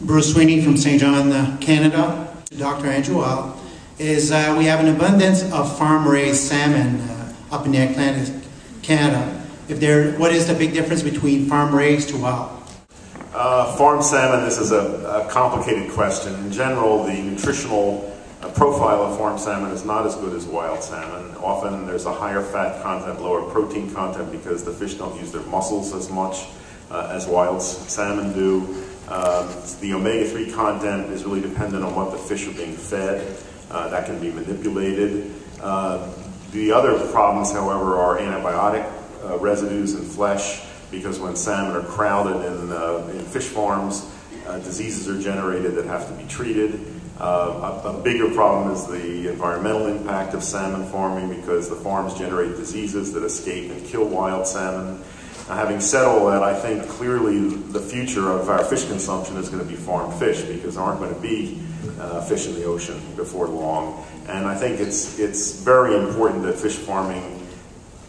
Bruce Sweeney from St. John, Canada, to Dr. Andrew Weil, is we have an abundance of farm-raised salmon up in the Atlantic Canada. What is the big difference between farm-raised to wild? Farm salmon, this is a complicated question. In general, the nutritional profile of farm salmon is not as good as wild salmon. Often there's a higher fat content, lower protein content because the fish don't use their muscles as much as wild salmon do. The omega-3 content is really dependent on what the fish are being fed. That can be manipulated. The other problems, however, are antibiotic residues in flesh, because when salmon are crowded in fish farms, diseases are generated that have to be treated. A bigger problem is the environmental impact of salmon farming, because the farms generate diseases that escape and kill wild salmon. Now, having said all that, I think clearly the future of our fish consumption is going to be farmed fish, because there aren't going to be fish in the ocean before long. And I think it's very important that fish farming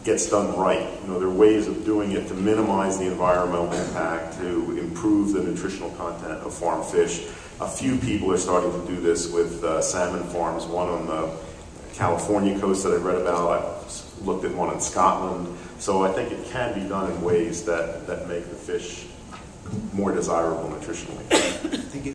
gets done right. There are ways of doing it to minimize the environmental impact, to improve the nutritional content of farm fish. A few people are starting to do this with salmon farms, one on the California coast that I read about. I looked at one in Scotland. So I think it can be done in ways that make the fish more desirable nutritionally. Thank you.